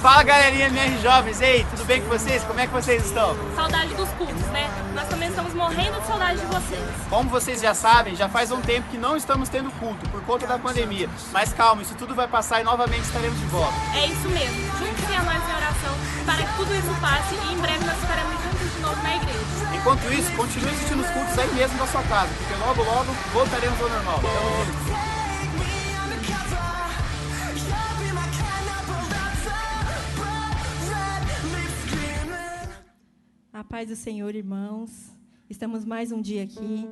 Fala, galerinha MR Jovens, ei, tudo bem com vocês? Como é que vocês estão? Saudade dos cultos, né? Nós também estamos morrendo de saudade de vocês. Como vocês já sabem, já faz um tempo que não estamos tendo culto por conta da pandemia. Mas calma, isso tudo vai passar e novamente estaremos de volta. É isso mesmo, juntos-se a nós em oração para que tudo isso passe e em breve nós estaremos juntos de novo na igreja. Enquanto isso, continue assistindo os cultos aí mesmo na sua casa, porque logo logo voltaremos ao normal. Tamo junto. A paz do Senhor, irmãos. Estamos mais um dia aqui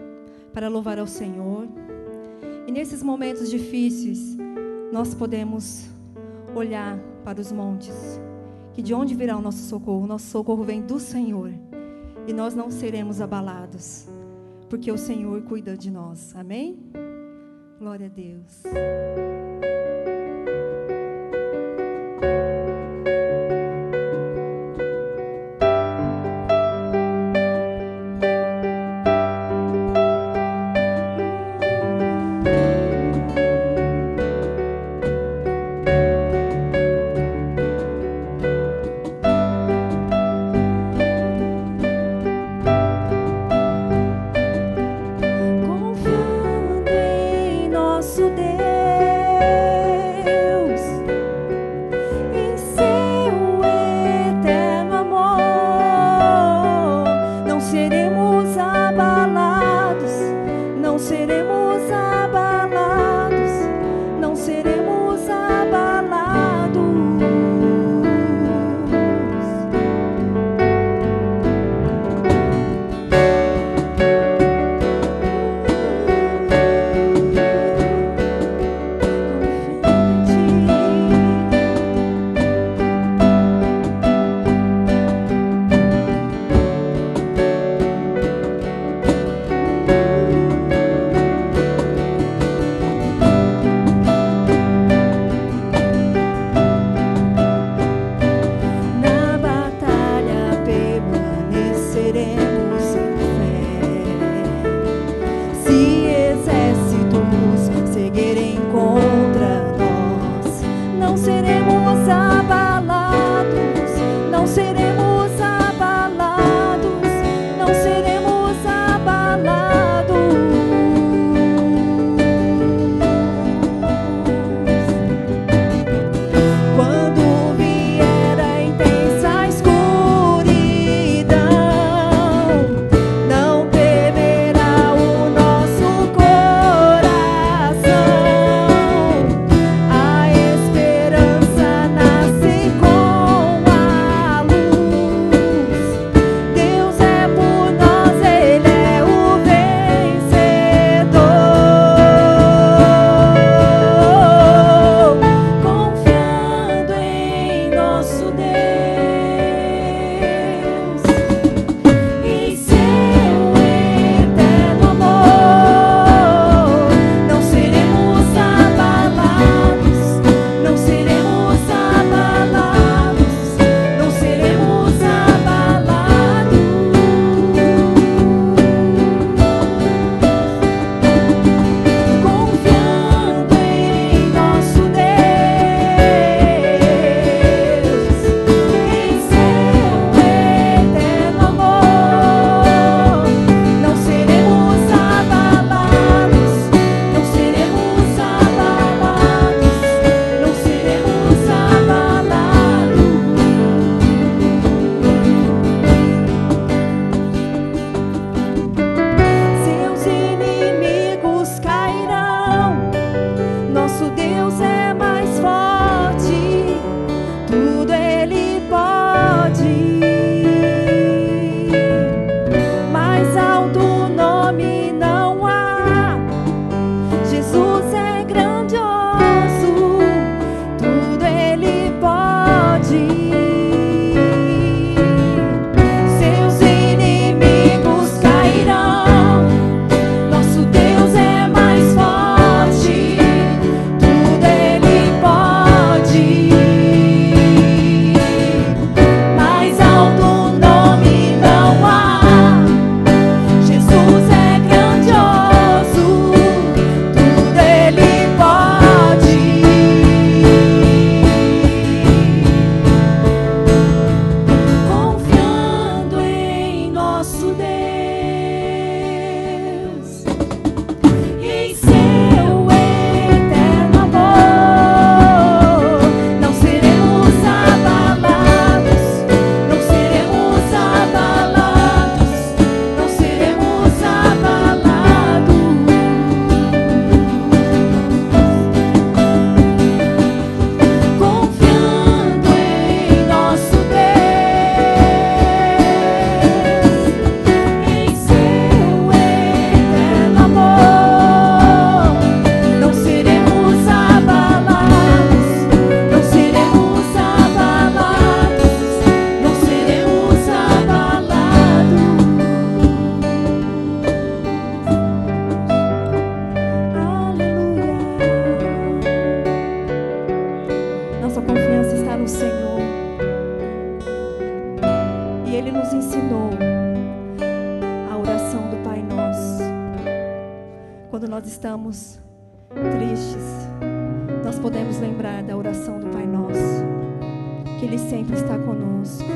para louvar ao Senhor. E nesses momentos difíceis, nós podemos olhar para os montes, que de onde virá o nosso socorro? O nosso socorro vem do Senhor. E nós não seremos abalados, porque o Senhor cuida de nós. Amém? Glória a Deus. Confiando em nosso Deus. nós estamos tristes, nós podemos lembrar da oração do Pai Nosso, que Ele sempre está conosco.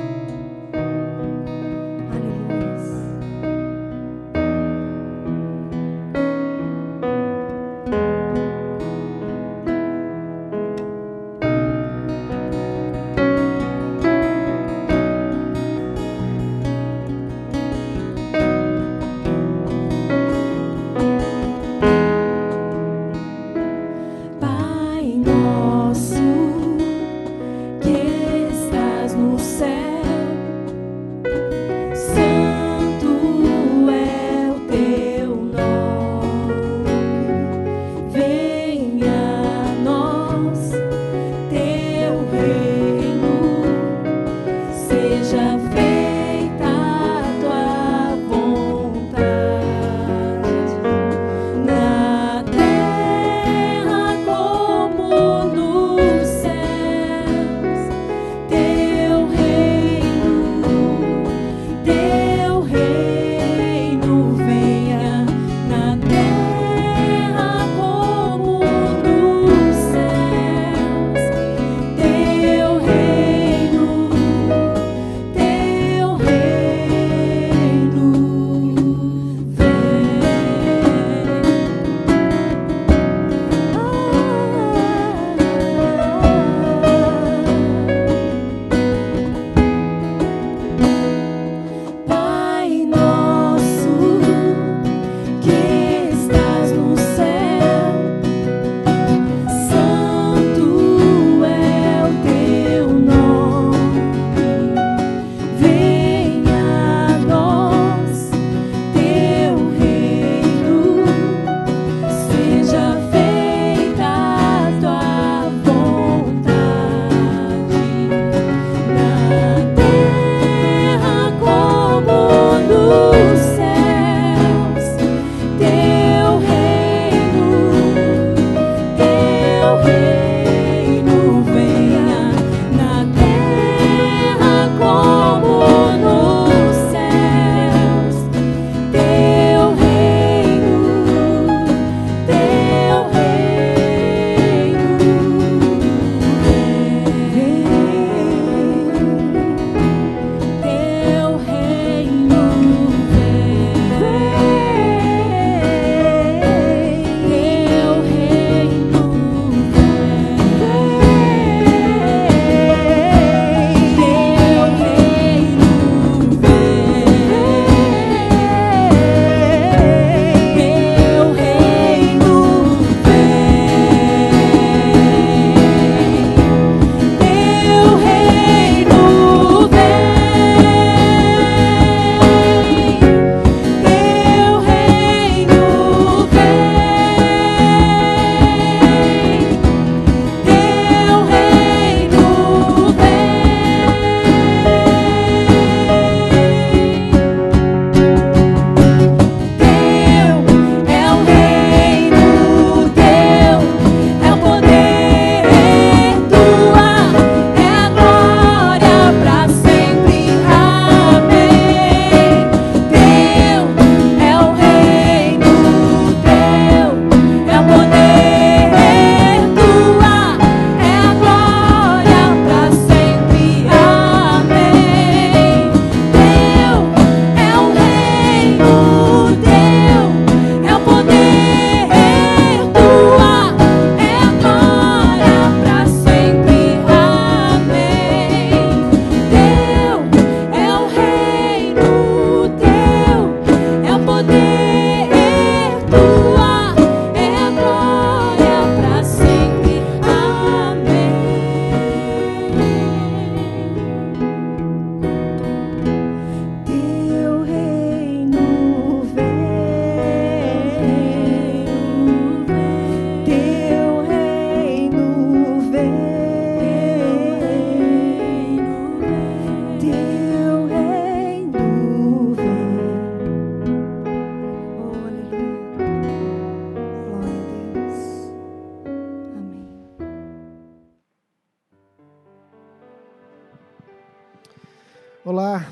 Olá,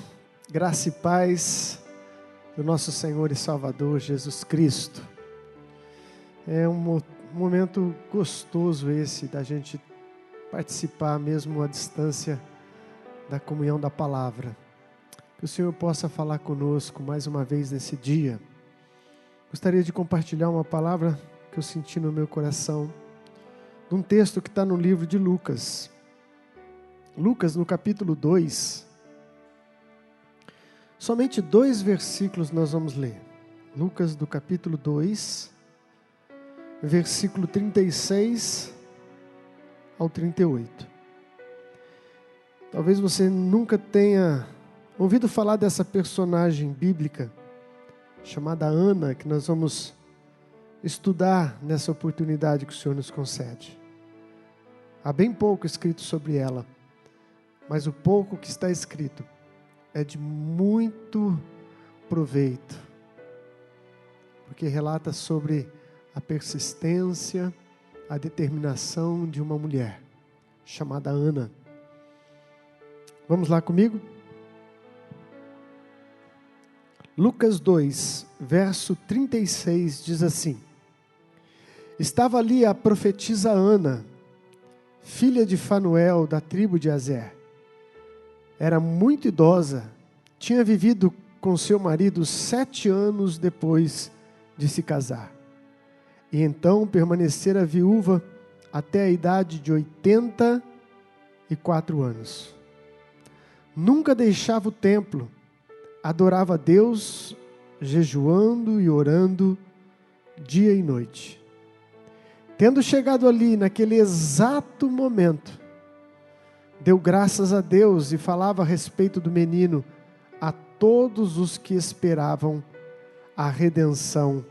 graça e paz do nosso Senhor e Salvador Jesus Cristo. É um momento gostoso esse da gente participar mesmo à distância da comunhão da palavra. Que o Senhor possa falar conosco mais uma vez nesse dia. Gostaria de compartilhar uma palavra que eu senti no meu coração, de um texto que está no livro de Lucas. Lucas, no capítulo 2. Somente 2 versículos nós vamos ler. Lucas, do capítulo 2, versículo 36 ao 38. Talvez você nunca tenha ouvido falar dessa personagem bíblica, chamada Ana, que nós vamos estudar nessa oportunidade que o Senhor nos concede. Há bem pouco escrito sobre ela, mas o pouco que está escrito é de muito proveito, porque relata sobre a persistência, a determinação de uma mulher chamada Ana. Vamos lá comigo? Lucas 2, verso 36 diz assim: Estava ali a profetisa Ana, filha de Fanuel, da tribo de Aser. Era muito idosa, tinha vivido com seu marido 7 anos depois de se casar. E então permanecera viúva até a idade de 84 anos. Nunca deixava o templo, adorava a Deus, jejuando e orando dia e noite. Tendo chegado ali, naquele exato momento, deu graças a Deus e falava a respeito do menino a todos os que esperavam a redenção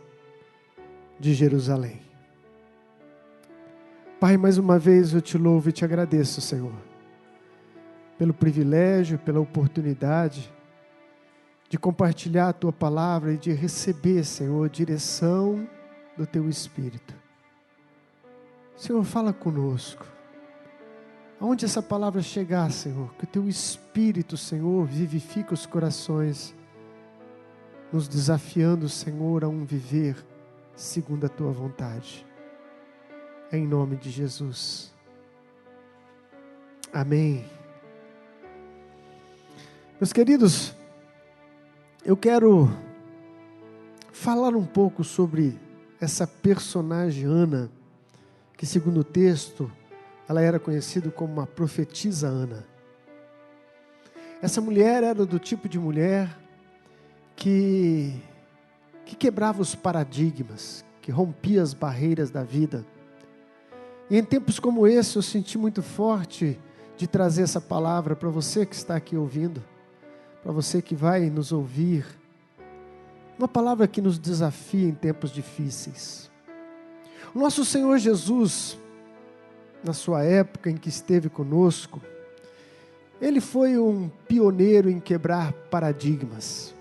de Jerusalém. Pai, mais uma vez eu te louvo e te agradeço, Senhor, pelo privilégio, pela oportunidade de compartilhar a Tua palavra e de receber, Senhor, direção do Teu Espírito. Senhor, fala conosco. Aonde essa palavra chegar, Senhor, que o Teu Espírito, Senhor, vivifique os corações, nos desafiando, Senhor, a um viver segundo a Tua vontade. Em nome de Jesus. Amém. Meus queridos, eu quero falar um pouco sobre essa personagem Ana, que segundo o texto, ela era conhecida como uma profetisa Ana. Essa mulher era do tipo de mulher que quebrava os paradigmas, que rompia as barreiras da vida. E em tempos como esse, eu senti muito forte de trazer essa palavra para você que está aqui ouvindo, para você que vai nos ouvir. Uma palavra que nos desafia em tempos difíceis. O nosso Senhor Jesus, na sua época em que esteve conosco, Ele foi um pioneiro em quebrar paradigmas.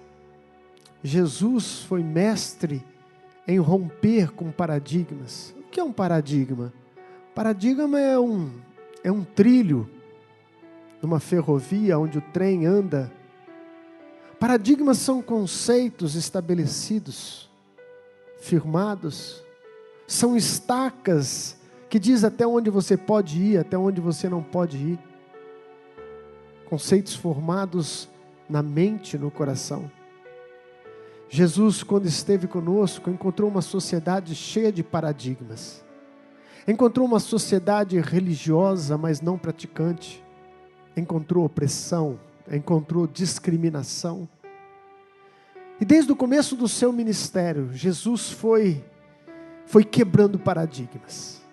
Jesus foi mestre em romper com paradigmas. O que é um paradigma? Paradigma é um trilho numa ferrovia onde o trem anda. Paradigmas são conceitos estabelecidos, firmados. São estacas que diz até onde você pode ir, até onde você não pode ir. Conceitos formados na mente, no coração. Jesus, quando esteve conosco, encontrou uma sociedade cheia de paradigmas. Encontrou uma sociedade religiosa, mas não praticante. Encontrou opressão, encontrou discriminação. E desde o começo do seu ministério, Jesus foi quebrando paradigmas.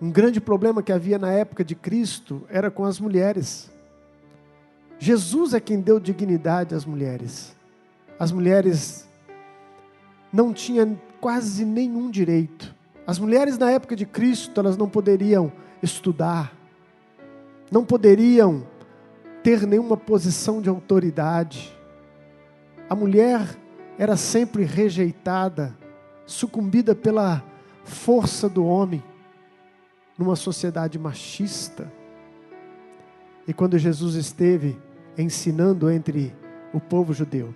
Um grande problema que havia na época de Cristo era com as mulheres. Jesus é quem deu dignidade às mulheres. As mulheres não tinham quase nenhum direito. As mulheres na época de Cristo, elas não poderiam estudar, não poderiam ter nenhuma posição de autoridade. A mulher era sempre rejeitada, sucumbida pela força do homem, numa sociedade machista. E quando Jesus esteve ensinando entre o povo judeu,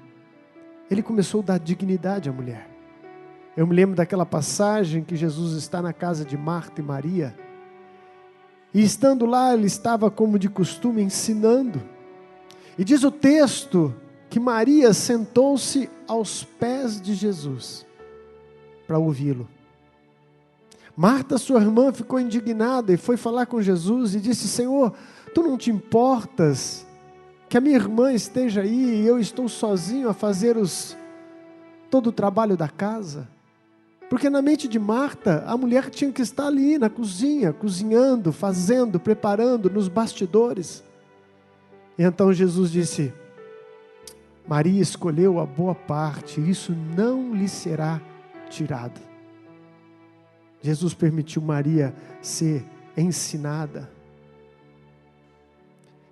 Ele começou a dar dignidade à mulher. Eu me lembro daquela passagem que Jesus está na casa de Marta e Maria, e estando lá, ele estava como de costume ensinando, e diz o texto que Maria sentou-se aos pés de Jesus para ouvi-lo. Marta, sua irmã, ficou indignada e foi falar com Jesus e disse: Senhor, tu não te importas que a minha irmã esteja aí e eu estou sozinho a fazer todo o trabalho da casa? Porque na mente de Marta, a mulher tinha que estar ali na cozinha, cozinhando, fazendo, preparando, nos bastidores. E então Jesus disse: Maria escolheu a boa parte, isso não lhe será tirado. Jesus permitiu Maria ser ensinada.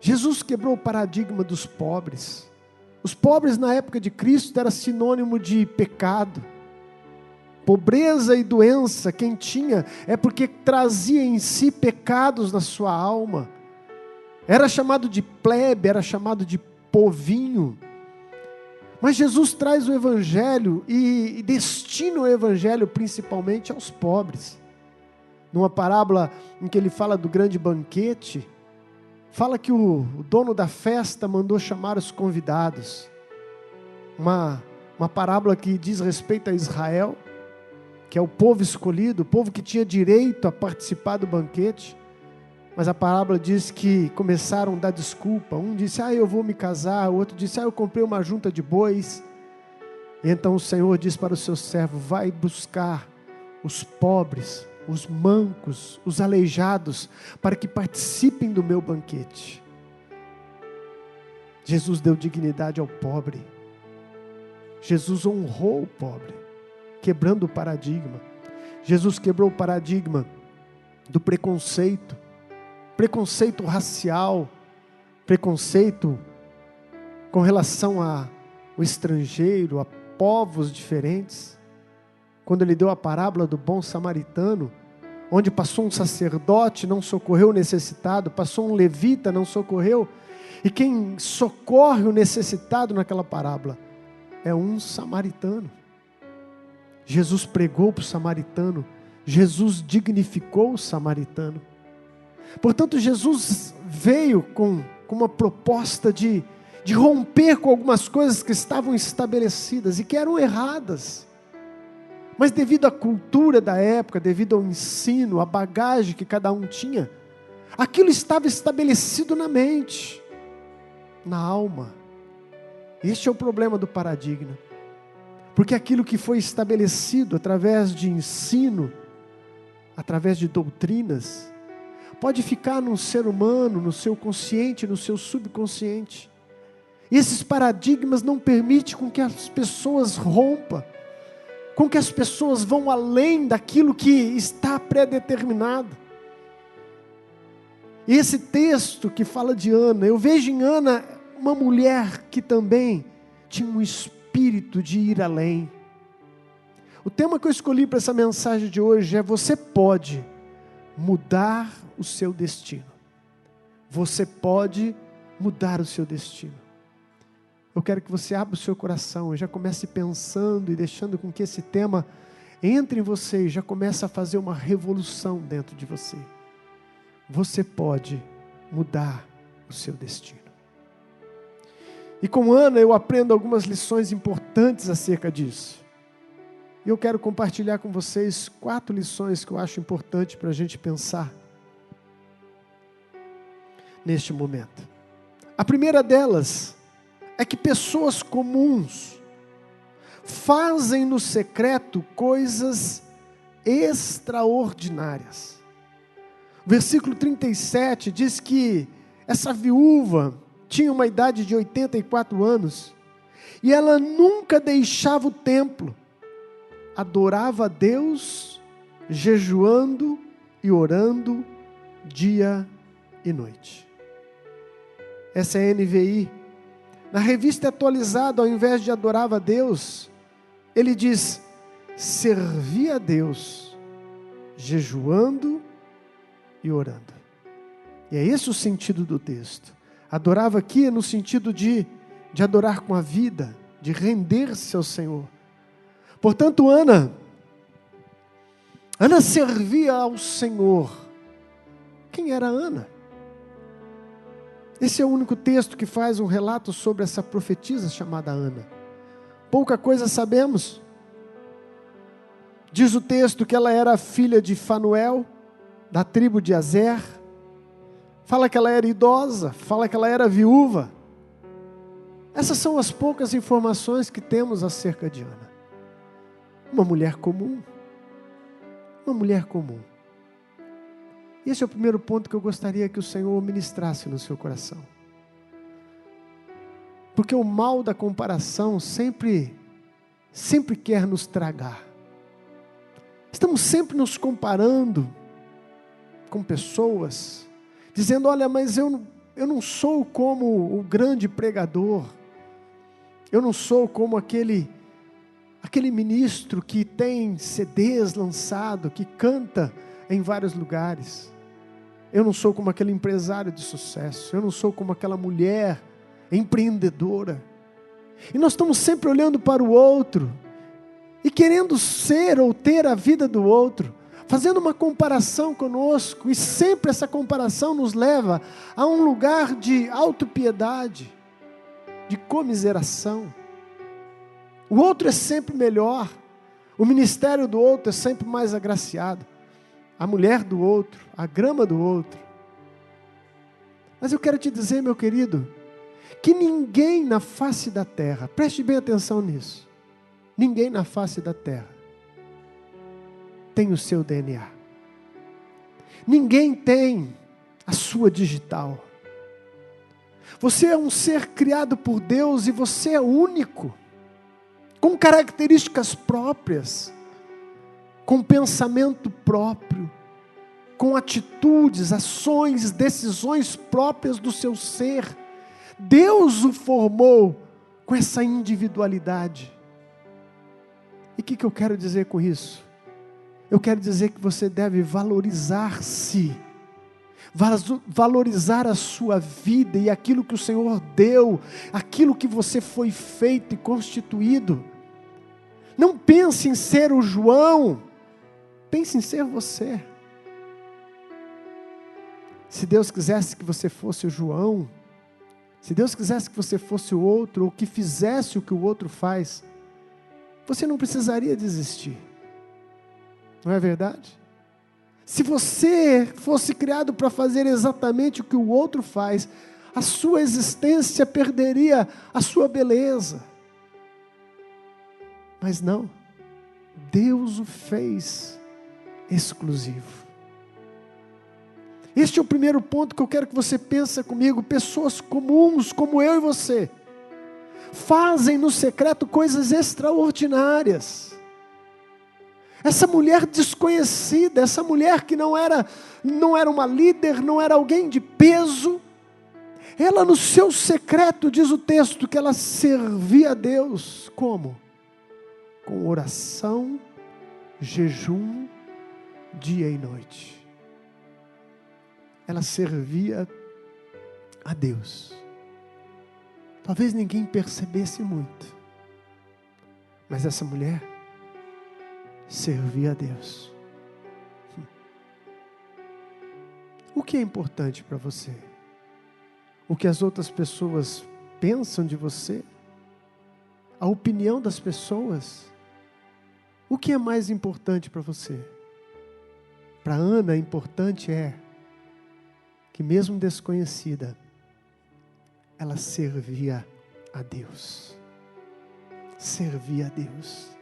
Jesus quebrou o paradigma dos pobres. Os pobres na época de Cristo era sinônimo de pecado. Pobreza e doença, quem tinha é porque trazia em si pecados na sua alma. Era chamado de plebe, era chamado de povinho. Mas Jesus traz o Evangelho e destina o Evangelho principalmente aos pobres. Numa parábola em que ele fala do grande banquete, fala que o dono da festa mandou chamar os convidados. Uma parábola que diz respeito a Israel, que é o povo escolhido, o povo que tinha direito a participar do banquete. Mas a parábola diz que começaram a dar desculpa. Um disse: eu vou me casar. O outro disse: eu comprei uma junta de bois. E então o Senhor diz para o seu servo: vai buscar os pobres, os mancos, os aleijados, para que participem do meu banquete. Jesus deu dignidade ao pobre. Jesus honrou o pobre, quebrando o paradigma. Jesus quebrou o paradigma do preconceito racial, preconceito com relação ao estrangeiro, a povos diferentes. Quando ele deu a parábola do bom samaritano, onde passou um sacerdote, não socorreu o necessitado, passou um levita, não socorreu, e quem socorre o necessitado naquela parábola é um samaritano. Jesus pregou para o samaritano, Jesus dignificou o samaritano. Portanto, Jesus veio com uma proposta de romper com algumas coisas que estavam estabelecidas e que eram erradas. Mas devido à cultura da época, devido ao ensino, à bagagem que cada um tinha, aquilo estava estabelecido na mente, na alma. Este é o problema do paradigma. Porque aquilo que foi estabelecido através de ensino, através de doutrinas, pode ficar no ser humano, no seu consciente, no seu subconsciente. E esses paradigmas não permitem com que as pessoas rompam, com que as pessoas vão além daquilo que está predeterminado. E esse texto que fala de Ana, eu vejo em Ana uma mulher que também tinha um espírito de ir além. O tema que eu escolhi para essa mensagem de hoje é: você pode mudar o seu destino. Você pode mudar o seu destino. Eu quero que você abra o seu coração e já comece pensando e deixando com que esse tema entre em você e já comece a fazer uma revolução dentro de você. Você pode mudar o seu destino. E com Ana eu aprendo algumas lições importantes acerca disso. E eu quero compartilhar com vocês 4 lições que eu acho importante para a gente pensar neste momento. A primeira delas é que pessoas comuns fazem no secreto coisas extraordinárias. O versículo 37 diz que essa viúva tinha uma idade de 84 anos e ela nunca deixava o templo. Adorava a Deus, jejuando e orando dia e noite. Essa é a NVI. Na revista atualizada, ao invés de adorava a Deus, ele diz: servia a Deus, jejuando e orando. E é esse o sentido do texto. Adorava aqui no sentido de adorar com a vida, de render-se ao Senhor. Portanto, Ana Ana servia ao Senhor. Quem era Ana? Esse é o único texto que faz um relato sobre essa profetisa chamada Ana. Pouca coisa sabemos. Diz o texto que ela era filha de Fanuel, da tribo de Azer. Fala que ela era idosa, fala que ela era viúva. Essas são as poucas informações que temos acerca de Ana. Uma mulher comum. Uma mulher comum. Esse é o primeiro ponto que eu gostaria que o Senhor ministrasse no seu coração. Porque o mal da comparação sempre quer nos tragar. Estamos sempre nos comparando com pessoas, dizendo, olha, mas eu não sou como o grande pregador, eu não sou como aquele ministro que tem CDs lançado, que canta em vários lugares. Eu não sou como aquele empresário de sucesso, eu não sou como aquela mulher empreendedora. E nós estamos sempre olhando para o outro, e querendo ser ou ter a vida do outro, fazendo uma comparação conosco, e sempre essa comparação nos leva a um lugar de autopiedade, de comiseração. O outro é sempre melhor, o ministério do outro é sempre mais agraciado, a mulher do outro, a grama do outro. Mas eu quero te dizer, meu querido, que ninguém na face da terra, preste bem atenção nisso, ninguém na face da terra tem o seu DNA. Ninguém tem a sua digital. Você é um ser criado por Deus e você é único, com características próprias, com pensamento próprio, com atitudes, ações, decisões próprias do seu ser. Deus o formou com essa individualidade. E o que eu quero dizer com isso? Eu quero dizer que você deve valorizar-se, valorizar a sua vida e aquilo que o Senhor deu, aquilo que você foi feito e constituído. Não pense em ser o João, pense em ser você. Se Deus quisesse que você fosse o João, se Deus quisesse que você fosse o outro, ou que fizesse o que o outro faz, você não precisaria desistir. Não é verdade? Se você fosse criado para fazer exatamente o que o outro faz, a sua existência perderia a sua beleza. Mas não, Deus o fez exclusivo. Este é o primeiro ponto que eu quero que você pense comigo. Pessoas comuns, como eu e você, fazem no secreto coisas extraordinárias. Essa mulher desconhecida, essa mulher que não era uma líder, não era alguém de peso, ela no seu secreto, diz o texto, que ela servia a Deus, como? Com oração, jejum, dia e noite. Ela servia a Deus. Talvez ninguém percebesse muito, mas essa mulher servia a Deus. O que é importante para você? O que as outras pessoas pensam de você? A opinião das pessoas? O que é mais importante para você? Para Ana, importante é que mesmo desconhecida, ela servia a Deus. Servia a Deus.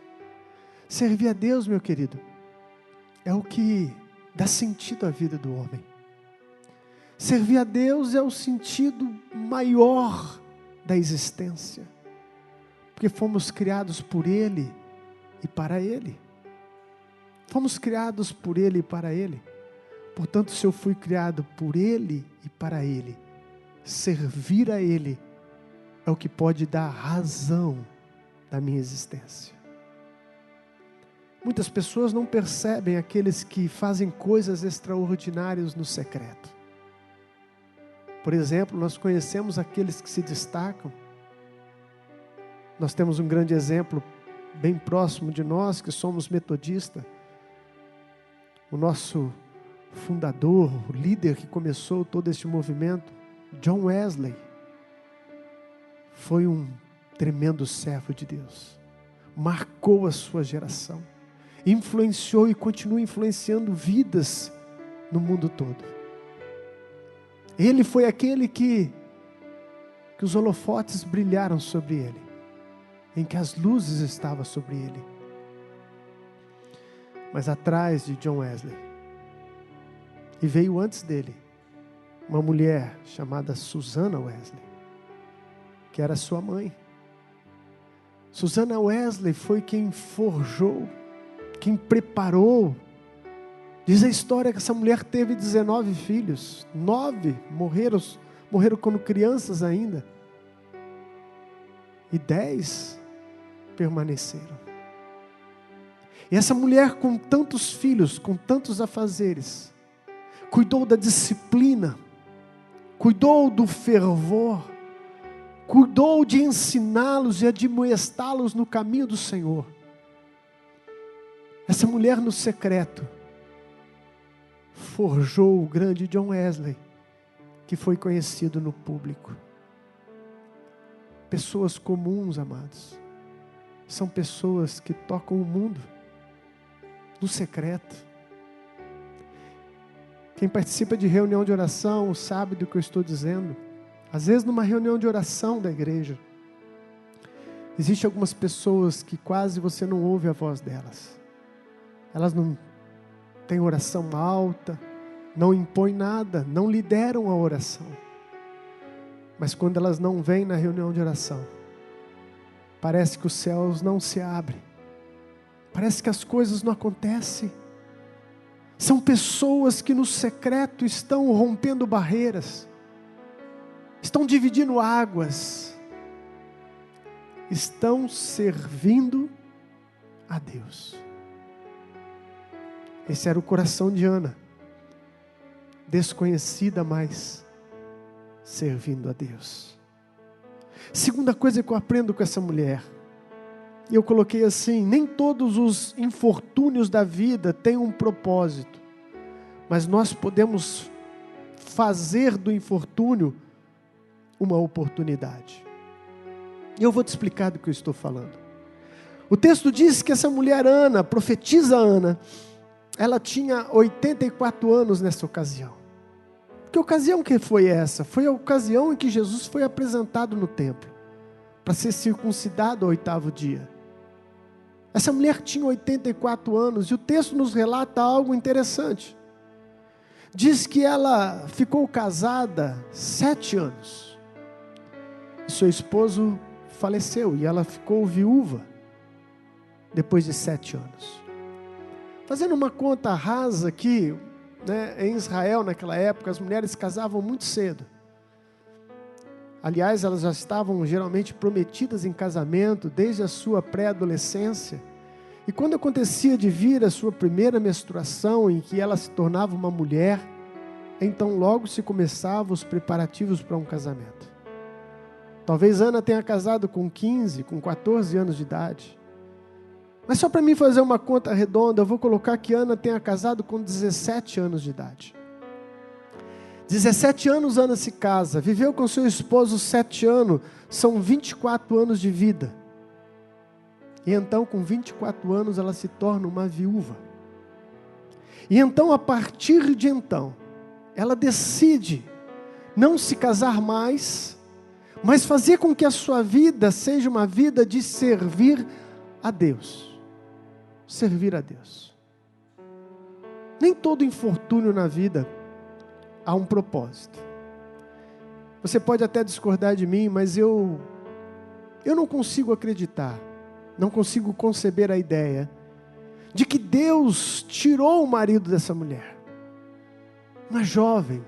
Servir a Deus, meu querido, é o que dá sentido à vida do homem. Servir a Deus é o sentido maior da existência, porque fomos criados por Ele e para Ele. Fomos criados por Ele e para Ele. Portanto, se eu fui criado por Ele e para Ele, servir a Ele é o que pode dar razão da minha existência. Muitas pessoas não percebem aqueles que fazem coisas extraordinárias no secreto. Por exemplo, nós conhecemos aqueles que se destacam. Nós temos um grande exemplo bem próximo de nós, que somos metodistas. o nosso fundador, o líder que começou todo este movimento, John Wesley, foi um tremendo servo de Deus. Marcou a sua geração. Influenciou e continua influenciando vidas no mundo todo. Ele foi aquele que os holofotes brilharam sobre ele, em que as luzes estavam sobre ele. Mas atrás de John Wesley, e veio antes dele, uma mulher chamada Susanna Wesley, que era sua mãe. Susanna Wesley foi quem forjou, quem preparou. Diz a história que essa mulher teve 19 filhos, 9 morreram quando crianças ainda, e 10 permaneceram. E essa mulher, com tantos filhos, com tantos afazeres, cuidou da disciplina, cuidou do fervor, cuidou de ensiná-los e admoestá-los no caminho do Senhor. Essa mulher, no secreto, forjou o grande John Wesley, que foi conhecido no público. Pessoas comuns, amados, são pessoas que tocam o mundo no secreto. Quem participa de reunião de oração sabe do que eu estou dizendo. Às vezes, numa reunião de oração da igreja, existem algumas pessoas que quase você não ouve a voz delas. Elas não têm oração alta, não impõem nada, não lideram a oração. Mas quando elas não vêm na reunião de oração, parece que os céus não se abrem. Parece que as coisas não acontecem. São pessoas que no secreto estão rompendo barreiras, estão dividindo águas, estão servindo a Deus. Esse era o coração de Ana, desconhecida, mas servindo a Deus. Segunda coisa que eu aprendo com essa mulher, e eu coloquei assim: nem todos os infortúnios da vida têm um propósito, mas nós podemos fazer do infortúnio uma oportunidade. E eu vou te explicar do que eu estou falando. O texto diz que essa mulher Ana, profetisa Ana, ela tinha 84 anos nessa ocasião. Que ocasião que foi essa? Foi a ocasião em que Jesus foi apresentado no templo, para ser circuncidado ao 8º dia. Essa mulher tinha 84 anos, e o texto nos relata algo interessante. Diz que ela ficou casada 7 anos. E seu esposo faleceu, e ela ficou viúva, depois de 7 anos. Fazendo uma conta rasa aqui, em Israel naquela época, as mulheres casavam muito cedo. Aliás, elas já estavam geralmente prometidas em casamento desde a sua pré-adolescência. E quando acontecia de vir a sua primeira menstruação, em que ela se tornava uma mulher, então logo se começavam os preparativos para um casamento. Talvez Ana tenha casado com 15, com 14 anos de idade. Mas só para mim fazer uma conta redonda, eu vou colocar que Ana tenha casado com 17 anos de idade. 17 anos Ana se casa, viveu com seu esposo 7 anos, são 24 anos de vida. E então, com 24 anos, ela se torna uma viúva. E então, a partir de então, ela decide não se casar mais, mas fazer com que a sua vida seja uma vida de servir a Deus. Servir a Deus. Nem todo infortúnio na vida há um propósito. Você pode até discordar de mim, mas eu não consigo acreditar, não consigo conceber a ideia de que Deus tirou o marido dessa mulher. Uma jovem,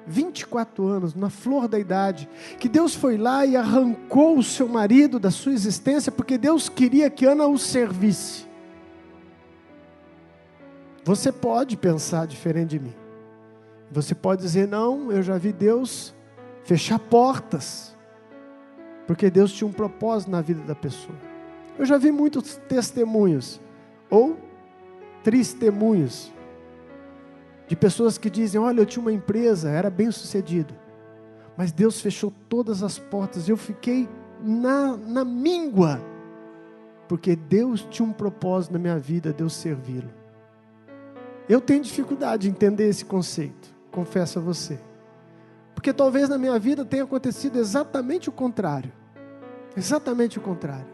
24 anos, na flor da idade, que Deus foi lá e arrancou o seu marido da sua existência, porque Deus queria que Ana o servisse. Você pode pensar diferente de mim. Você pode dizer: não, eu já vi Deus fechar portas, porque Deus tinha um propósito na vida da pessoa. Eu já vi muitos testemunhos, ou testemunhos, de pessoas que dizem, olha, eu tinha uma empresa, era bem sucedido, mas Deus fechou todas as portas, eu fiquei na míngua, porque Deus tinha um propósito na minha vida, Deus servi-lo. Eu tenho dificuldade de entender esse conceito, confesso a você, porque talvez na minha vida tenha acontecido exatamente o contrário, exatamente o contrário.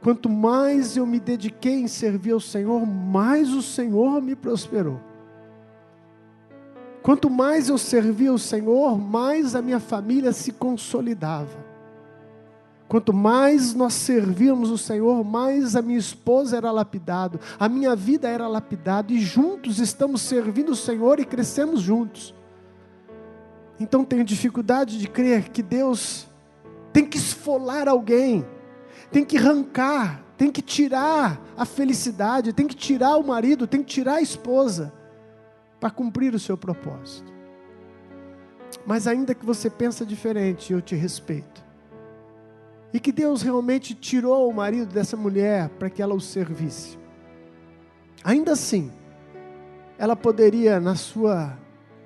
Quanto mais eu me dediquei em servir ao Senhor, mais o Senhor me prosperou. Quanto mais eu servia ao Senhor, mais a minha família se consolidava. Quanto mais nós servíamos o Senhor, mais a minha esposa era lapidada, a minha vida era lapidada, e juntos estamos servindo o Senhor e crescemos juntos. Então tenho dificuldade de crer que Deus tem que esfolar alguém, tem que arrancar, tem que tirar a felicidade, tem que tirar o marido, tem que tirar a esposa, para cumprir o seu propósito. Mas ainda que você pense diferente, eu te respeito. E que Deus realmente tirou o marido dessa mulher para que ela o servisse. Ainda assim, ela poderia, na sua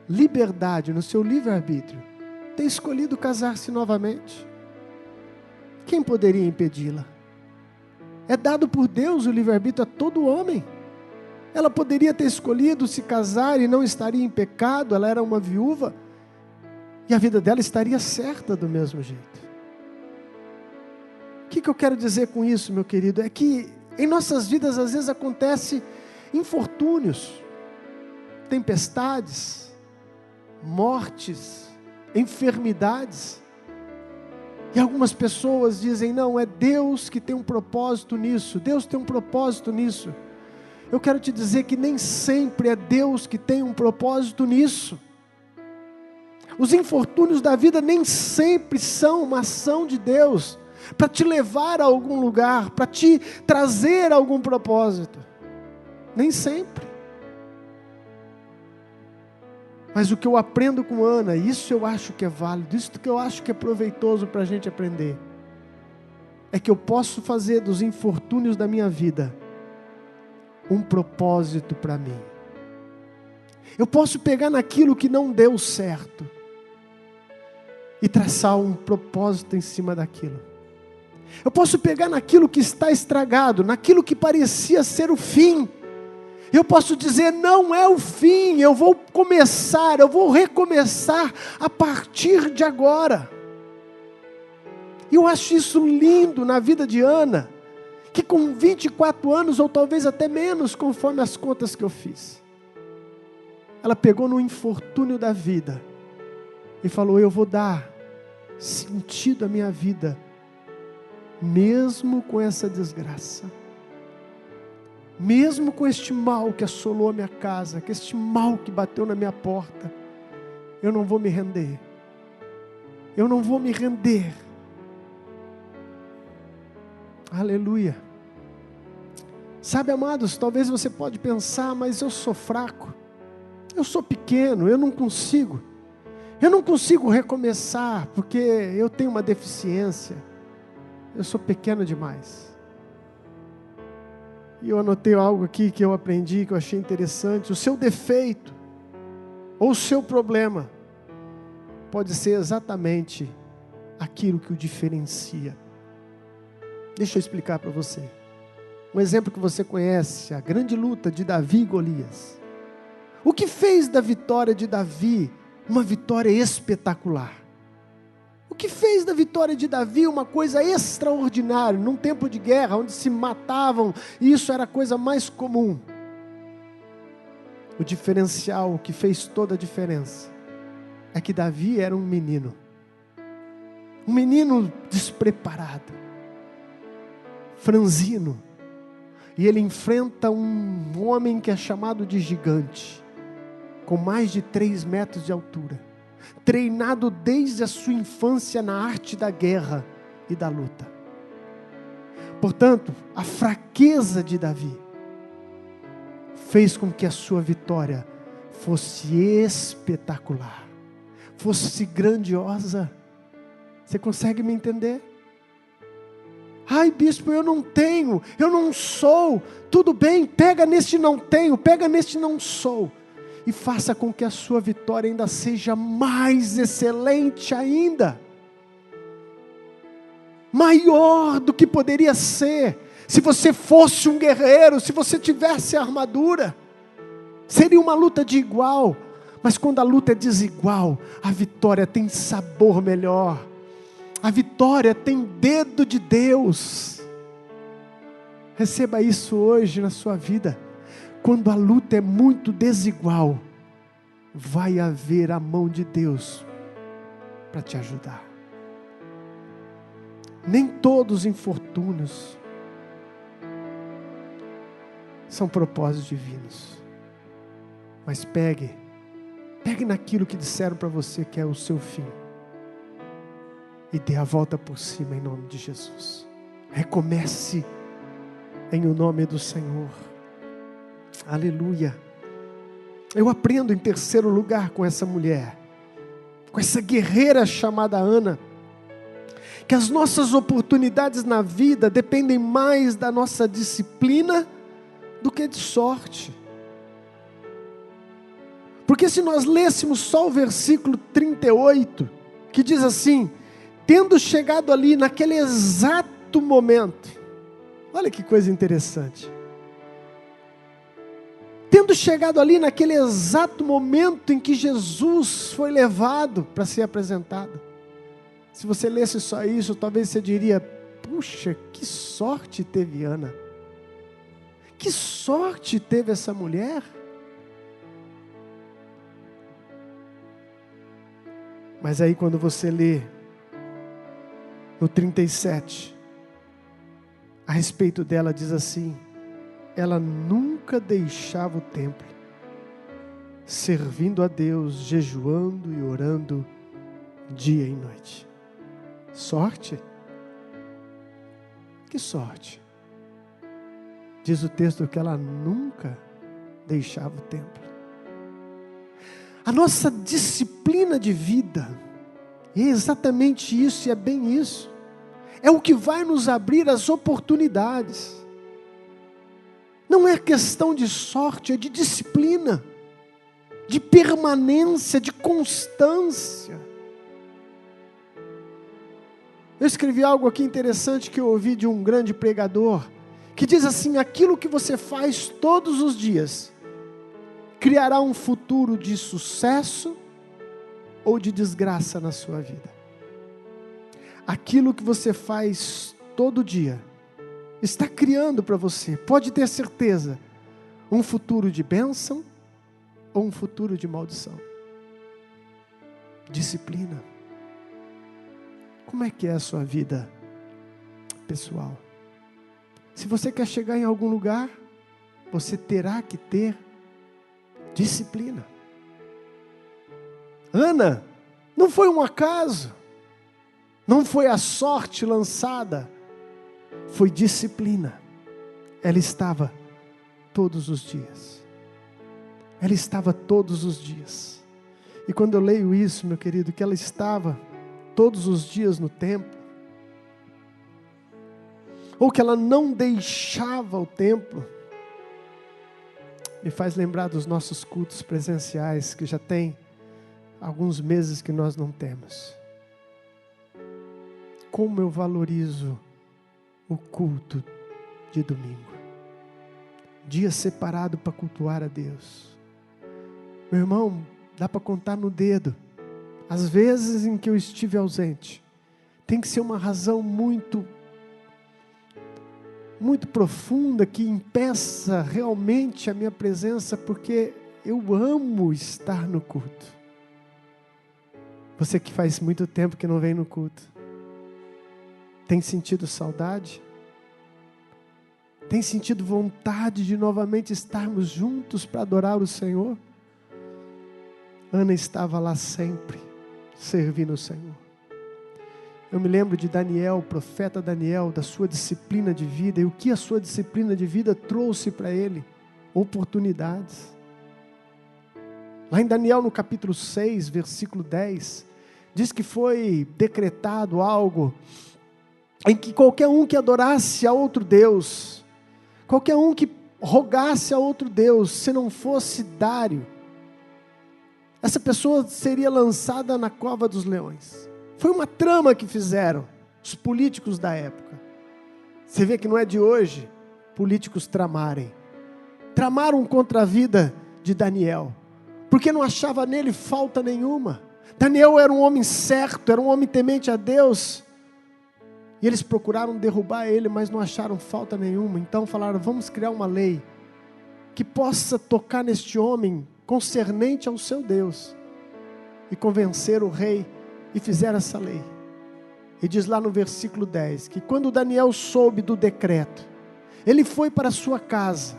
liberdade, no seu livre-arbítrio, ter escolhido casar-se novamente. Quem poderia impedi-la? É dado por Deus o livre-arbítrio a todo homem. Ela poderia ter escolhido se casar e não estaria em pecado, ela era uma viúva, e a vida dela estaria certa do mesmo jeito. O que eu quero dizer com isso, meu querido? É que em nossas vidas às vezes acontecem infortúnios, tempestades, mortes, enfermidades, e algumas pessoas dizem, não, é Deus que tem um propósito nisso, Deus tem um propósito nisso. Eu quero te dizer que nem sempre é Deus que tem um propósito nisso. Os infortúnios da vida nem sempre são uma ação de Deus, para te levar a algum lugar, para te trazer algum propósito. Nem sempre. Mas o que eu aprendo com Ana, isso eu acho que é válido, isso que eu acho que é proveitoso para a gente aprender, é que eu posso fazer dos infortúnios da minha vida um propósito para mim. Eu posso pegar naquilo que não deu certo e traçar um propósito em cima daquilo. Eu posso pegar naquilo que está estragado, naquilo que parecia ser o fim. Eu posso dizer, não é o fim, eu vou começar, eu vou recomeçar a partir de agora. E eu acho isso lindo na vida de Ana, que com 24 anos, ou talvez até menos, conforme as contas que eu fiz, ela pegou no infortúnio da vida e falou, eu vou dar sentido à minha vida, mesmo com essa desgraça, mesmo com este mal que assolou a minha casa, com este mal que bateu na minha porta, eu não vou me render, eu não vou me render. Aleluia. Sabe, amados, talvez você pode pensar, mas eu sou fraco, eu sou pequeno, eu não consigo recomeçar, porque eu tenho uma deficiência, eu sou pequeno demais. E eu anotei algo aqui que eu aprendi, que eu achei interessante. O seu defeito, ou o seu problema, pode ser exatamente aquilo que o diferencia. Deixa eu explicar para você. Um exemplo que você conhece, a grande luta de Davi e Golias. O que fez da vitória de Davi uma vitória espetacular? O que fez da vitória de Davi uma coisa extraordinária, num tempo de guerra, onde se matavam, e isso era a coisa mais comum? O diferencial, o que fez toda a diferença, é que Davi era um menino despreparado, franzino, e ele enfrenta um homem que é chamado de gigante, com mais de 3 metros de altura, treinado desde a sua infância na arte da guerra e da luta. Portanto, a fraqueza de Davi fez com que a sua vitória fosse espetacular, fosse grandiosa. Você consegue me entender? Ai, bispo, eu não tenho, eu não sou. Tudo bem, pega neste não tenho, pega neste não sou, e faça com que a sua vitória ainda seja mais excelente ainda. Maior do que poderia ser. Se você fosse um guerreiro, se você tivesse a armadura, seria uma luta de igual. Mas quando a luta é desigual, a vitória tem sabor melhor. A vitória tem dedo de Deus. Receba isso hoje na sua vida. Quando a luta é muito desigual, vai haver a mão de Deus para te ajudar. Nem todos os infortúnios são propósitos divinos. Mas pegue naquilo que disseram para você que é o seu fim. E dê a volta por cima em nome de Jesus. Recomece em o nome do Senhor. Aleluia. Eu aprendo em terceiro lugar com essa mulher, com essa guerreira chamada Ana, que as nossas oportunidades na vida dependem mais da nossa disciplina do que de sorte. Porque se nós lêssemos só o versículo 38, que diz assim: tendo chegado ali naquele exato momento, olha que coisa interessante, tendo chegado ali naquele exato momento em que Jesus foi levado para ser apresentado. Se você lesse só isso, talvez você diria: puxa, que sorte teve Ana, que sorte teve essa mulher. Mas aí quando você lê no 37, a respeito dela diz assim: ela nunca deixava o templo, servindo a Deus, jejuando e orando dia e noite. Sorte? Que sorte! Diz o texto que ela nunca deixava o templo. A nossa disciplina de vida é exatamente isso, e é bem isso. É o que vai nos abrir as oportunidades. Não é questão de sorte, é de disciplina, de permanência, de constância. Eu escrevi algo aqui interessante que eu ouvi de um grande pregador, que diz assim: aquilo que você faz todos os dias criará um futuro de sucesso ou de desgraça na sua vida. Aquilo que você faz todo dia está criando para você, pode ter certeza, um futuro de bênção ou um futuro de maldição. Disciplina. Como é que é a sua vida pessoal? Se você quer chegar em algum lugar, você terá que ter disciplina. Ana não foi um acaso, não foi a sorte lançada, foi disciplina. Ela estava todos os dias. Ela estava todos os dias. E quando eu leio isso, meu querido, que ela estava todos os dias no templo, ou que ela não deixava o templo, me faz lembrar dos nossos cultos presenciais, que já tem alguns meses que nós não temos. Como eu valorizo o culto de domingo, dia separado para cultuar a Deus. Meu irmão, dá para contar no dedo as vezes em que eu estive ausente. Tem que ser uma razão muito profunda que impeça realmente a minha presença, porque eu amo estar no culto. Você que faz muito tempo que não vem no culto, tem sentido saudade? Tem sentido vontade de novamente estarmos juntos para adorar o Senhor? Ana estava lá sempre, servindo o Senhor. Eu me lembro de Daniel, o profeta Daniel, da sua disciplina de vida, e o que a sua disciplina de vida trouxe para ele: oportunidades. Lá em Daniel, no capítulo 6, versículo 10, diz que foi decretado algo em que qualquer um que adorasse a outro Deus, qualquer um que rogasse a outro Deus, se não fosse Dário, essa pessoa seria lançada na cova dos leões. Foi uma trama que fizeram os políticos da época. Você vê que não é de hoje políticos tramarem. Tramaram contra a vida de Daniel, porque não achava nele falta nenhuma. Daniel era um homem certo, era um homem temente a Deus. E eles procuraram derrubar ele, mas não acharam falta nenhuma. Então falaram, vamos criar uma lei que possa tocar neste homem concernente ao seu Deus. E convencer o rei, e fizeram essa lei. E diz lá no versículo 10, que quando Daniel soube do decreto, ele foi para a sua casa,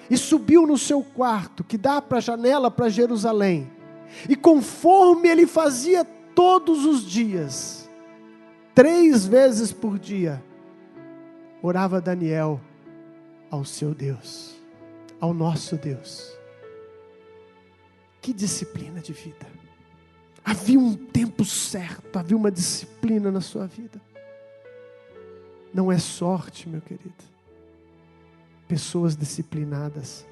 e subiu no seu quarto, que dá para a janela para Jerusalém. E conforme ele fazia todos os dias, 3 vezes por dia, orava Daniel ao seu Deus, ao nosso Deus. Que disciplina de vida. Havia um tempo certo, havia uma disciplina na sua vida. Não é sorte, meu querido. Pessoas disciplinadas,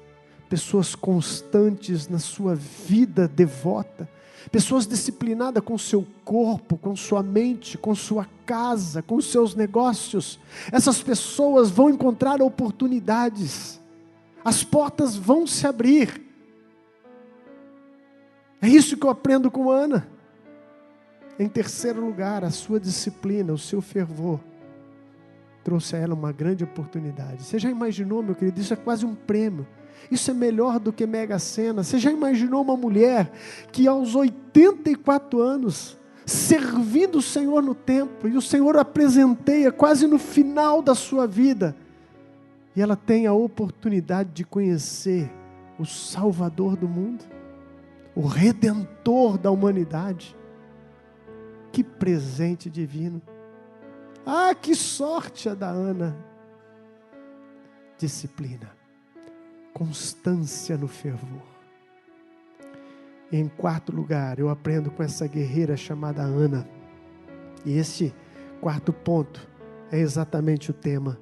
pessoas constantes na sua vida devota, pessoas disciplinadas com o seu corpo, com sua mente, com sua casa, com os seus negócios. Essas pessoas vão encontrar oportunidades, as portas vão se abrir. É isso que eu aprendo com Ana. Em terceiro lugar, a sua disciplina, o seu fervor, trouxe a ela uma grande oportunidade. Você já imaginou, meu querido, isso é quase um prêmio. Isso é melhor do que Mega Sena. Você já imaginou uma mulher que aos 84 anos, servindo o Senhor no templo, e o Senhor a presenteia quase no final da sua vida, e ela tem a oportunidade de conhecer o Salvador do mundo, o Redentor da humanidade. Que presente divino. Ah, que sorte a da Ana. Disciplina, constância no fervor. Em quarto lugar, eu aprendo com essa guerreira chamada Ana. E esse quarto ponto é exatamente o tema.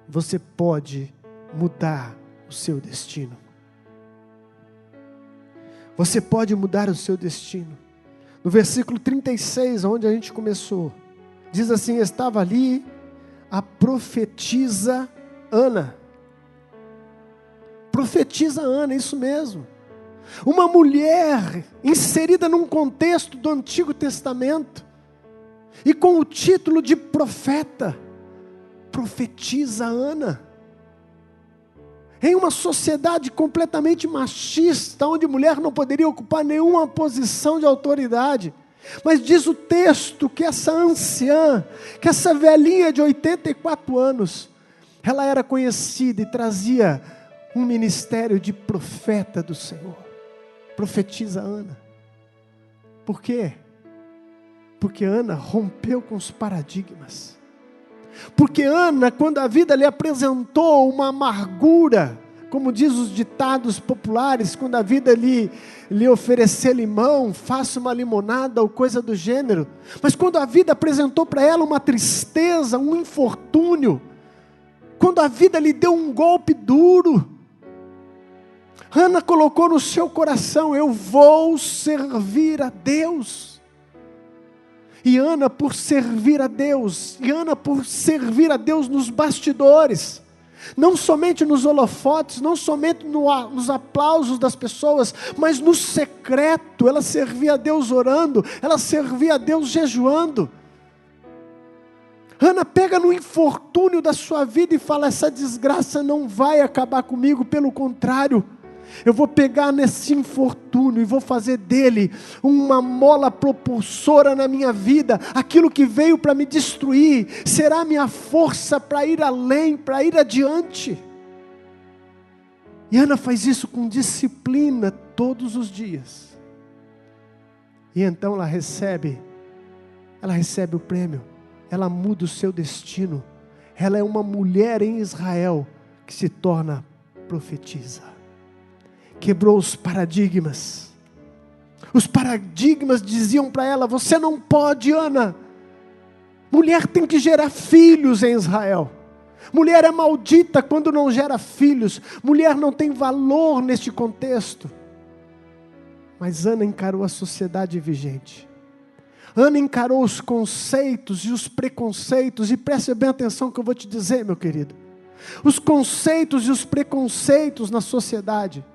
Você pode mudar o seu destino. Você pode mudar o seu destino. No versículo 36, onde a gente começou, diz assim, estava ali a profetisa Ana. Profetisa Ana, isso mesmo. Uma mulher inserida num contexto do Antigo Testamento, e com o título de profeta, profetiza Ana. Em uma sociedade completamente machista, onde mulher não poderia ocupar nenhuma posição de autoridade. Mas diz o texto que essa anciã, que essa velhinha de 84 anos, ela era conhecida e trazia um ministério de profeta do Senhor. Profetiza Ana. Por quê? Porque Ana rompeu com os paradigmas. Porque Ana, quando a vida lhe apresentou uma amargura, como diz os ditados populares, quando a vida lhe oferecer limão, faça uma limonada ou coisa do gênero. Mas quando a vida apresentou para ela uma tristeza, um infortúnio, quando a vida lhe deu um golpe duro, Ana colocou no seu coração, eu vou servir a Deus. E Ana por servir a Deus, nos bastidores, não somente nos holofotes, não somente nos aplausos das pessoas, mas no secreto, ela servia a Deus orando, ela servia a Deus jejuando. Ana pega no infortúnio da sua vida e fala, essa desgraça não vai acabar comigo, pelo contrário, eu vou pegar nesse infortúnio e vou fazer dele uma mola propulsora na minha vida. Aquilo que veio para me destruir será minha força para ir além, para ir adiante. E Ana faz isso com disciplina todos os dias. E então ela recebe o prêmio. Ela muda o seu destino. Ela é uma mulher em Israel que se torna profetisa. Quebrou os paradigmas. Os paradigmas diziam para ela, você não pode, Ana. Mulher tem que gerar filhos em Israel. Mulher é maldita quando não gera filhos. Mulher não tem valor neste contexto. Mas Ana encarou a sociedade vigente. Ana encarou os conceitos e os preconceitos, e preste bem atenção no que eu vou te dizer, meu querido. Os conceitos e os preconceitos na sociedade,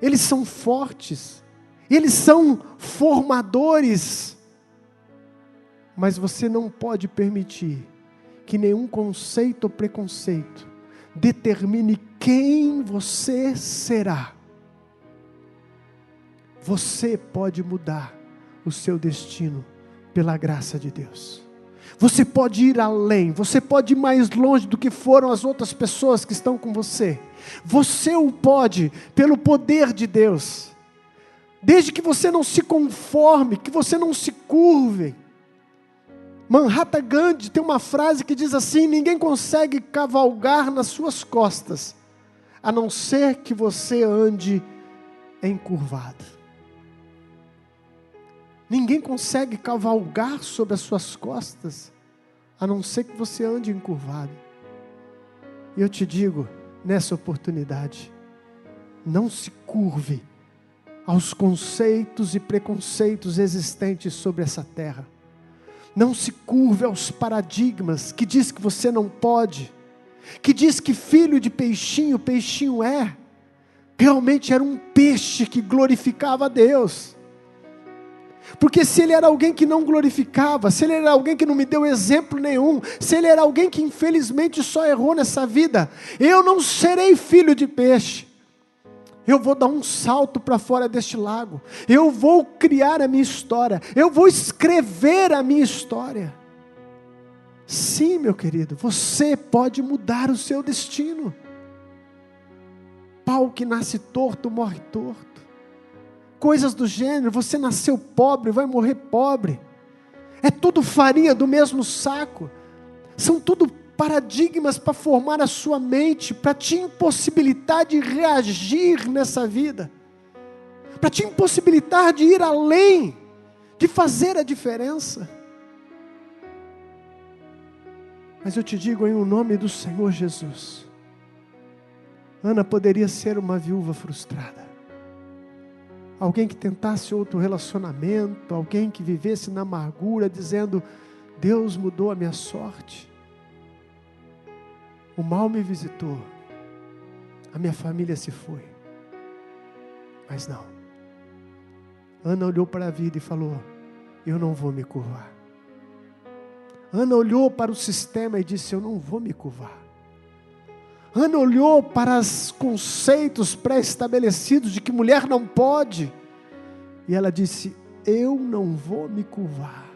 eles são fortes, eles são formadores, mas você não pode permitir que nenhum conceito ou preconceito determine quem você será. Você pode mudar o seu destino pela graça de Deus. Você pode ir além, você pode ir mais longe do que foram as outras pessoas que estão com você. Você o pode pelo poder de Deus. Desde que você não se conforme, que você não se curve. Mahatma Gandhi tem uma frase que diz assim: ninguém consegue cavalgar nas suas costas, a não ser que você ande encurvado. Ninguém consegue cavalgar sobre as suas costas, a não ser que você ande encurvado. E eu te digo, nessa oportunidade, não se curve aos conceitos e preconceitos existentes sobre essa terra. Não se curve aos paradigmas que diz que você não pode, que diz que filho de peixinho, peixinho é. Realmente era um peixe que glorificava a Deus. Porque se ele era alguém que não glorificava, se ele era alguém que não me deu exemplo nenhum, se ele era alguém que infelizmente só errou nessa vida, eu não serei filho de peixe. Eu vou dar um salto para fora deste lago, eu vou criar a minha história, eu vou escrever a minha história. Sim, meu querido, você pode mudar o seu destino. Pau que nasce torto, morre torto. Coisas do gênero, você nasceu pobre, vai morrer pobre. É tudo farinha do mesmo saco. São tudo paradigmas para formar a sua mente, para te impossibilitar de reagir nessa vida, para te impossibilitar de ir além, de fazer a diferença. Mas eu te digo em nome do Senhor Jesus, Ana poderia ser uma viúva frustrada. Alguém que tentasse outro relacionamento, alguém que vivesse na amargura, dizendo: Deus mudou a minha sorte, o mal me visitou, a minha família se foi. Mas não, Ana olhou para a vida e falou: eu não vou me curvar. Ana olhou para o sistema e disse: eu não vou me curvar. Ana olhou para os conceitos pré-estabelecidos de que mulher não pode, e ela disse: eu não vou me curvar.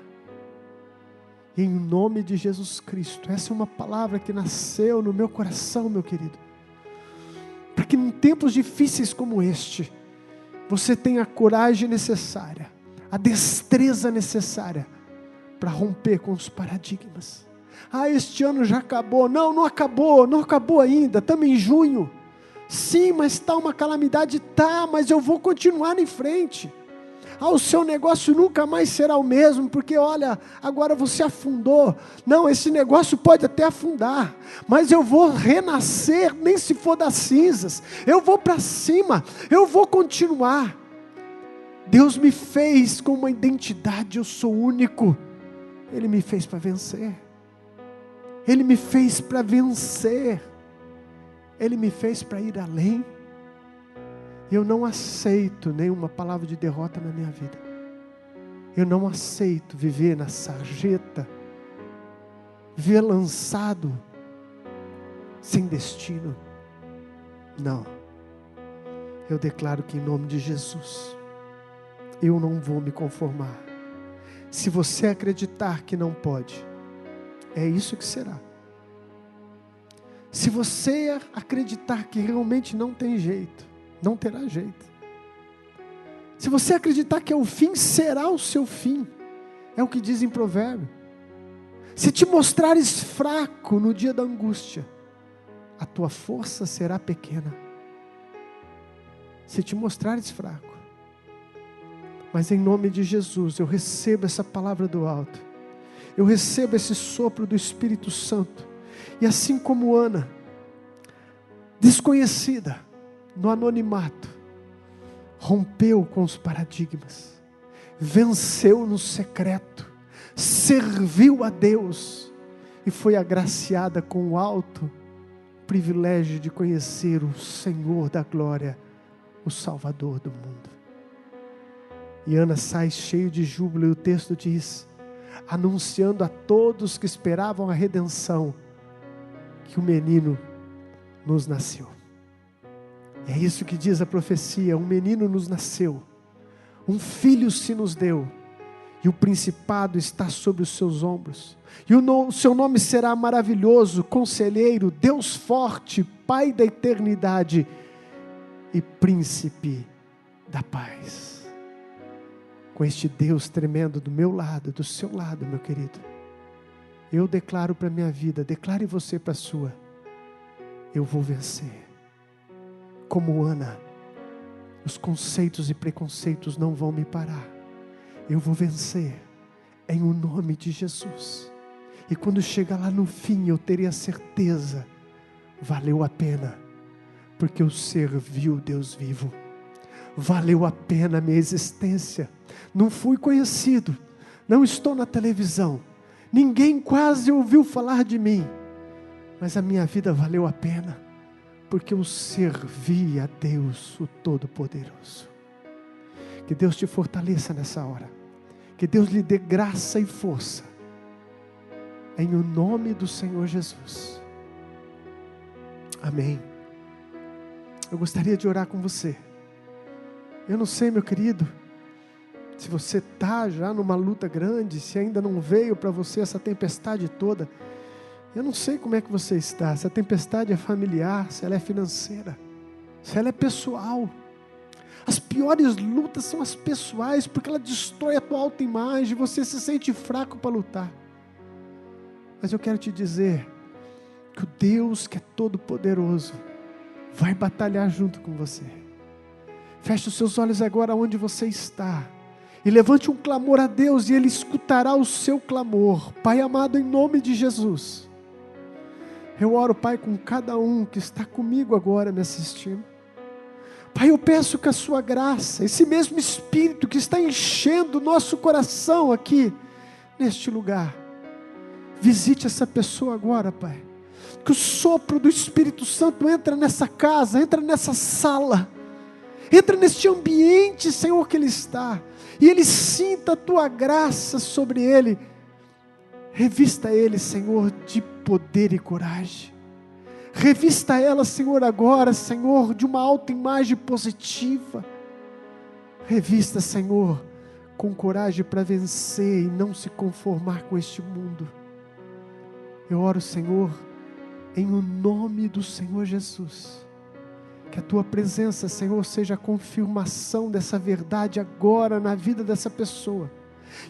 Em nome de Jesus Cristo, essa é uma palavra que nasceu no meu coração, meu querido, para que em tempos difíceis como este, você tenha a coragem necessária, a destreza necessária, para romper com os paradigmas. Este ano já acabou. Não acabou ainda, estamos em junho. Sim, mas está uma calamidade, mas eu vou continuar em frente. O seu negócio nunca mais será o mesmo, porque olha, agora você afundou. Não, esse negócio pode até afundar, mas eu vou renascer, nem se for das cinzas. Eu vou para cima, eu vou continuar. Deus me fez com uma identidade, eu sou único. Ele me fez para vencer. Ele me fez para vencer. Ele me fez para ir além. Eu não aceito nenhuma palavra de derrota na minha vida. Eu não aceito viver na sarjeta, viver lançado, sem destino. Não. Eu declaro que em nome de Jesus, eu não vou me conformar. Se você acreditar que não pode, é isso que será. Se você acreditar que realmente não tem jeito, não terá jeito. Se você acreditar que é o fim, será o seu fim. É o que diz em Provérbio. Se te mostrares fraco no dia da angústia, a tua força será pequena. Se te mostrares fraco. Mas em nome de Jesus, eu recebo essa palavra do alto. Eu recebo esse sopro do Espírito Santo. E assim como Ana, desconhecida, no anonimato, rompeu com os paradigmas, venceu no secreto, serviu a Deus e foi agraciada com o alto privilégio de conhecer o Senhor da glória, o Salvador do mundo. E Ana sai cheio de júbilo, e o texto diz, anunciando a todos que esperavam a redenção, que o menino nos nasceu. É isso que diz a profecia, um menino nos nasceu, um filho se nos deu, e o principado está sobre os seus ombros, e o seu nome será maravilhoso, conselheiro, Deus forte, Pai da eternidade e príncipe da paz. Com este Deus tremendo do meu lado, do seu lado, meu querido, eu declaro para a minha vida, declare você para a sua, eu vou vencer. Como Ana, os conceitos e preconceitos não vão me parar. Eu vou vencer em o nome de Jesus. E quando chegar lá no fim, eu teria certeza, valeu a pena, porque eu servi o Deus vivo. Valeu a pena a minha existência. Não fui conhecido, não estou na televisão, ninguém quase ouviu falar de mim, mas a minha vida valeu a pena, porque eu servi a Deus, o Todo-Poderoso. Que Deus te fortaleça nessa hora, que Deus lhe dê graça e força, em o nome do Senhor Jesus. Amém. Eu gostaria de orar com você. Eu não sei, meu querido, se você está já numa luta grande, se ainda não veio para você essa tempestade toda. Eu não sei como é que você está, se a tempestade é familiar, se ela é financeira, se ela é pessoal. As piores lutas são as pessoais, porque ela destrói a tua autoimagem, você se sente fraco para lutar. Mas eu quero te dizer, que o Deus que é todo poderoso, vai batalhar junto com você. Feche os seus olhos agora onde você está, e levante um clamor a Deus, e Ele escutará o seu clamor. Pai amado, em nome de Jesus, eu oro, Pai, com cada um que está comigo agora me assistindo. Pai, eu peço que a sua graça, esse mesmo Espírito que está enchendo o nosso coração aqui, neste lugar, visite essa pessoa agora, Pai. Que o sopro do Espírito Santo entra nessa casa, entra nessa sala, entra neste ambiente, Senhor, que Ele está, e Ele sinta a Tua graça sobre Ele. Revista Ele, Senhor, de poder e coragem. Revista ela, Senhor, agora, Senhor, de uma autoimagem positiva. Revista, Senhor, com coragem para vencer e não se conformar com este mundo. Eu oro, Senhor, em o nome do Senhor Jesus, que a Tua presença, Senhor, seja a confirmação dessa verdade agora na vida dessa pessoa.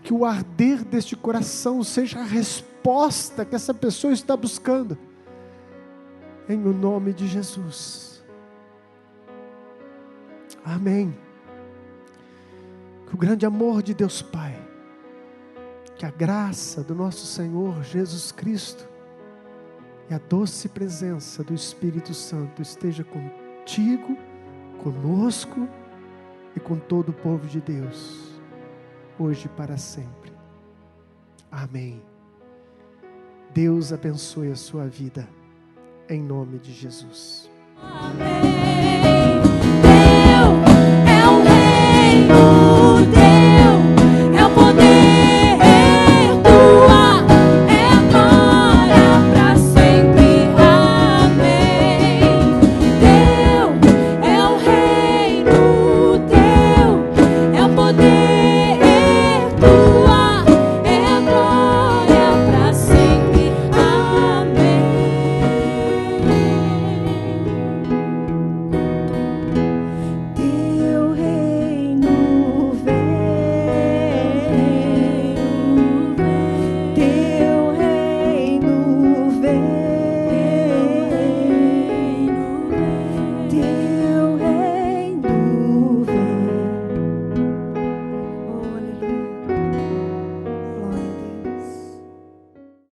Que o arder deste coração seja a resposta que essa pessoa está buscando. Em o nome de Jesus. Amém. Que o grande amor de Deus Pai, que a graça do nosso Senhor Jesus Cristo e a doce presença do Espírito Santo esteja contigo, conosco e com todo o povo de Deus, hoje e para sempre. Amém. Deus abençoe a sua vida, em nome de Jesus. Amém.